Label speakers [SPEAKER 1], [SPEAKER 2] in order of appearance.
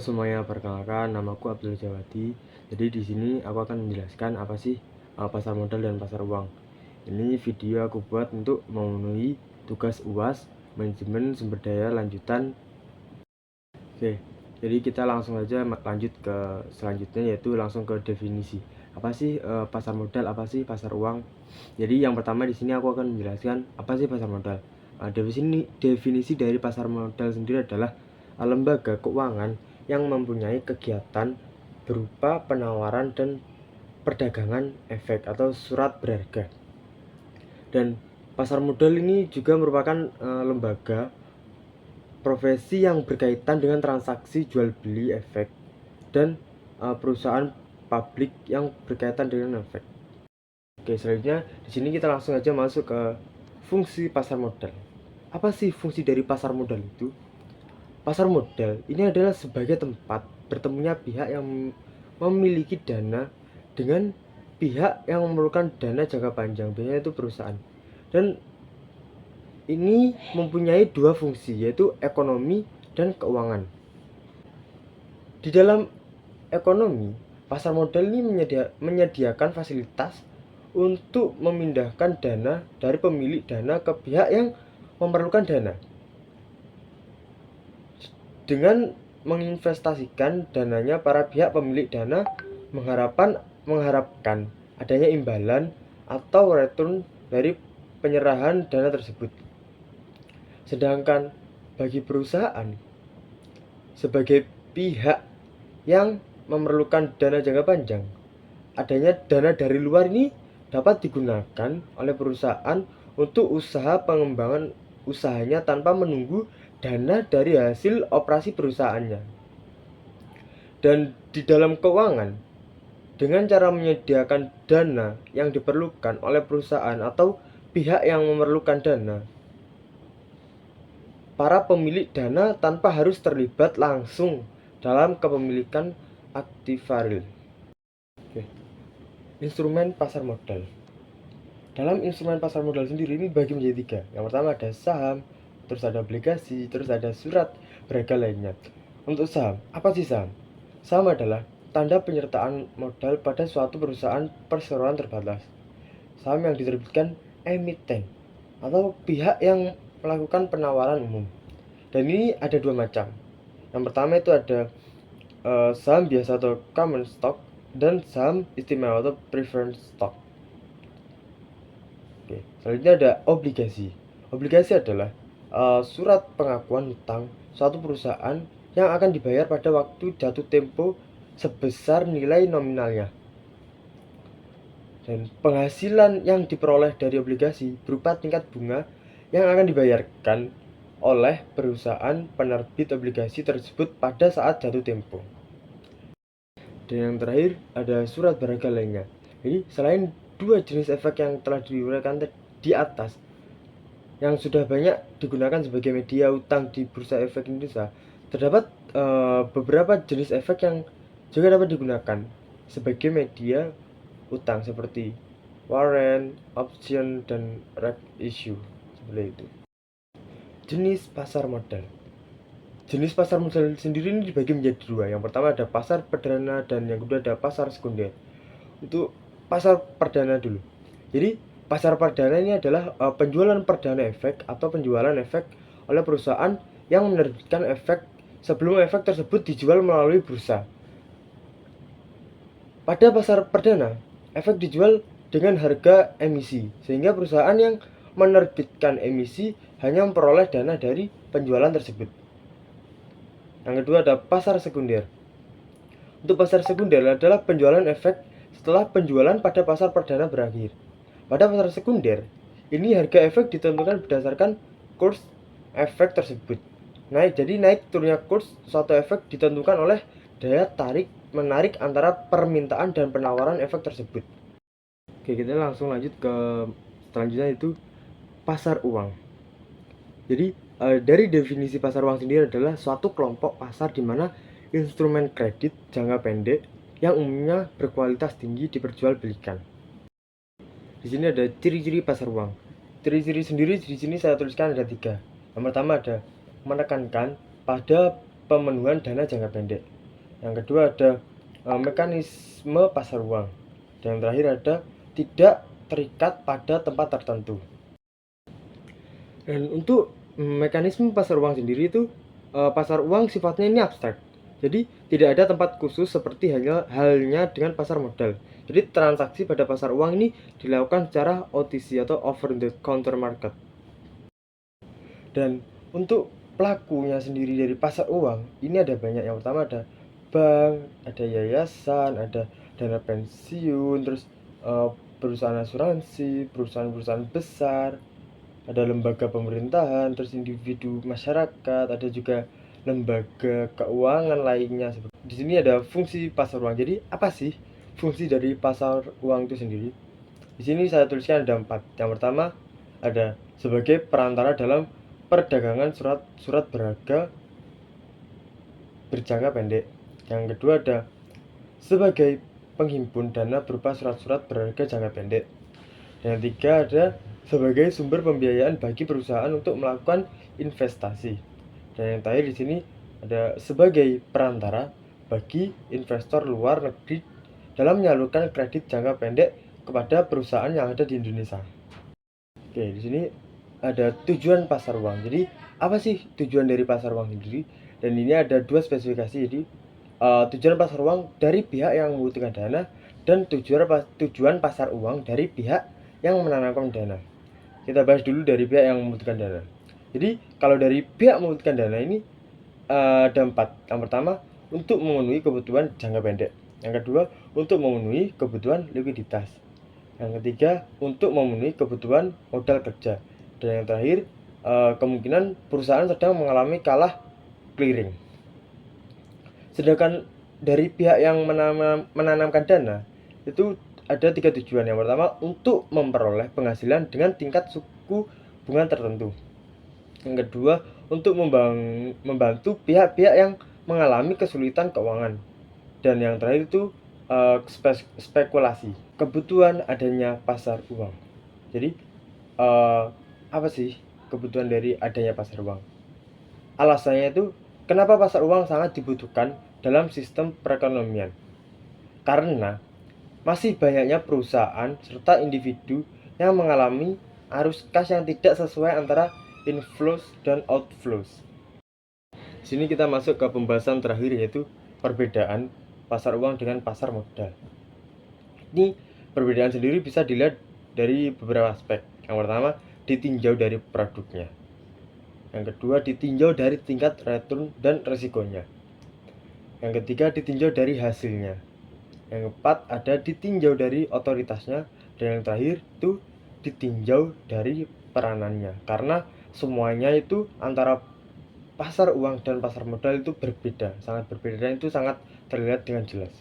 [SPEAKER 1] semuanya, perkenalkan namaku Abdul Jawadi. Jadi di sini aku akan menjelaskan apa sih pasar modal dan pasar uang. Ini video aku buat untuk memenuhi tugas UAS manajemen sumber daya lanjutan. Oke, jadi kita langsung aja lanjut ke selanjutnya, yaitu langsung ke definisi. Apa sih pasar modal, apa sih pasar uang? Jadi yang pertama di sini aku akan menjelaskan apa sih pasar modal. Definisi dari pasar modal sendiri adalah lembaga keuangan yang mempunyai kegiatan berupa penawaran dan perdagangan efek atau surat berharga. Dan pasar modal ini juga merupakan lembaga profesi yang berkaitan dengan transaksi jual beli efek dan perusahaan publik yang berkaitan dengan efek. Oke, selanjutnya di sini kita langsung aja masuk ke fungsi pasar modal. Apa sih fungsi dari pasar modal itu? Pasar modal ini adalah sebagai tempat bertemunya pihak yang memiliki dana dengan pihak yang memerlukan dana jangka panjang, biasanya itu perusahaan. Dan ini mempunyai dua fungsi, yaitu ekonomi dan keuangan. Di dalam ekonomi, pasar modal ini menyediakan fasilitas untuk memindahkan dana dari pemilik dana ke pihak yang memerlukan dana, dengan menginvestasikan dananya. Para pihak pemilik dana mengharapkan adanya imbalan atau return dari penyerahan dana tersebut. Sedangkan bagi perusahaan sebagai pihak yang memerlukan dana jangka panjang, adanya dana dari luar ini dapat digunakan oleh perusahaan untuk usaha pengembangan usahanya tanpa menunggu dana dari hasil operasi perusahaannya. Dan di dalam keuangan, dengan cara menyediakan dana yang diperlukan oleh perusahaan atau pihak yang memerlukan dana, para pemilik dana tanpa harus terlibat langsung dalam kepemilikan aktiva real. Instrumen pasar modal. Dalam instrumen pasar modal sendiri ini bagi menjadi tiga. Yang pertama ada saham, terus ada obligasi, terus ada surat berharga lainnya. Untuk saham, apa sih saham? Saham adalah tanda penyertaan modal pada suatu perusahaan perseroan terbatas. Saham yang diterbitkan emiten atau pihak yang melakukan penawaran umum. Dan ini ada dua macam. Yang pertama itu ada saham biasa atau common stock, dan saham istimewa atau preferred stock. Oke, selanjutnya ada obligasi. Obligasi adalah surat pengakuan hutang suatu perusahaan yang akan dibayar pada waktu jatuh tempo sebesar nilai nominalnya. Dan penghasilan yang diperoleh dari obligasi berupa tingkat bunga yang akan dibayarkan oleh perusahaan penerbit obligasi tersebut pada saat jatuh tempo. Dan yang terakhir ada surat berharga lainnya. Jadi selain dua jenis efek yang telah diuraikan di atas, yang sudah banyak digunakan sebagai media utang di Bursa Efek Indonesia, terdapat beberapa jenis efek yang juga dapat digunakan sebagai media utang seperti warrant, option, dan right issue, seperti itu. Jenis pasar modal. Jenis pasar modal sendiri ini dibagi menjadi dua. Yang pertama ada pasar perdana dan yang kedua ada pasar sekunder. Untuk pasar perdana dulu. Jadi pasar perdana ini adalah penjualan perdana efek atau penjualan efek oleh perusahaan yang menerbitkan efek sebelum efek tersebut dijual melalui bursa. Pada pasar perdana, efek dijual dengan harga emisi, sehingga perusahaan yang menerbitkan emisi hanya memperoleh dana dari penjualan tersebut. Yang kedua ada pasar sekunder. Untuk pasar sekunder adalah penjualan efek setelah penjualan pada pasar perdana berakhir. Pada pasar sekunder, ini harga efek ditentukan berdasarkan kurs efek tersebut. Naik turunnya kurs suatu efek ditentukan oleh daya tarik menarik antara permintaan dan penawaran efek tersebut. Oke, kita langsung lanjut ke selanjutnya, itu pasar uang. Jadi dari definisi pasar uang sendiri adalah suatu kelompok pasar di mana instrumen kredit jangka pendek yang umumnya berkualitas tinggi diperjualbelikan. Di sini ada ciri-ciri pasar uang. Ciri-ciri sendiri di sini saya tuliskan ada 3. Yang pertama ada menekankan pada pemenuhan dana jangka pendek. Yang kedua ada mekanisme pasar uang. Dan yang terakhir ada tidak terikat pada tempat tertentu. Dan untuk mekanisme pasar uang sendiri itu, pasar uang sifatnya ini abstrak. Jadi tidak ada tempat khusus seperti halnya dengan pasar modal. Jadi transaksi pada pasar uang ini dilakukan secara OTC atau over the counter market. Dan untuk pelakunya sendiri dari pasar uang ini ada banyak. Yang pertama ada bank, ada yayasan, ada dana pensiun, terus perusahaan asuransi, perusahaan-perusahaan besar, ada lembaga pemerintahan, terus individu masyarakat, ada juga lembaga keuangan lainnya. Di sini ada fungsi pasar uang. Jadi apa sih fungsi dari pasar uang itu sendiri? Di sini saya tuliskan ada 4. Yang pertama ada sebagai perantara dalam perdagangan surat berharga berjangka pendek. Yang kedua ada sebagai penghimpun dana berupa surat-surat berharga jangka pendek. Dan yang ketiga ada sebagai sumber pembiayaan bagi perusahaan untuk melakukan investasi. Dan yang terakhir di sini ada sebagai perantara bagi investor luar negeri dalam menyalurkan kredit jangka pendek kepada perusahaan yang ada di Indonesia. Oke, di sini ada tujuan pasar uang. Jadi apa sih tujuan dari pasar uang sendiri? Dan ini ada 2 spesifikasi. Jadi tujuan pasar uang dari pihak yang membutuhkan dana dan tujuan pasar uang dari pihak yang menanamkan dana. Kita bahas dulu dari pihak yang membutuhkan dana. Jadi kalau dari pihak membutuhkan dana ini ada 4. Yang pertama untuk memenuhi kebutuhan jangka pendek. Yang kedua untuk memenuhi kebutuhan likuiditas. Yang ketiga untuk memenuhi kebutuhan modal kerja. Dan yang terakhir kemungkinan perusahaan sedang mengalami kalah clearing. Sedangkan dari pihak yang menanamkan dana itu ada 3 tujuan. Yang pertama untuk memperoleh penghasilan dengan tingkat suku bunga tertentu. Yang kedua untuk membantu pihak-pihak yang mengalami kesulitan keuangan. Dan yang terakhir itu spekulasi, kebutuhan adanya pasar uang. Jadi apa sih kebutuhan dari adanya pasar uang? Alasannya itu kenapa pasar uang sangat dibutuhkan dalam sistem perekonomian? Karena masih banyaknya perusahaan serta individu yang mengalami arus kas yang tidak sesuai antara inflows dan outflows. Di sini kita masuk ke pembahasan terakhir, yaitu perbedaan pasar uang dengan pasar modal. Ini perbedaan sendiri bisa dilihat dari beberapa aspek. Yang pertama ditinjau dari produknya. Yang kedua ditinjau dari tingkat return dan resikonya. Yang ketiga ditinjau dari hasilnya. Yang keempat ada ditinjau dari otoritasnya. Dan yang terakhir itu ditinjau dari peranannya. Karena semuanya itu antara pasar uang dan pasar modal itu berbeda, sangat berbeda, dan itu sangat terlihat dengan jelas.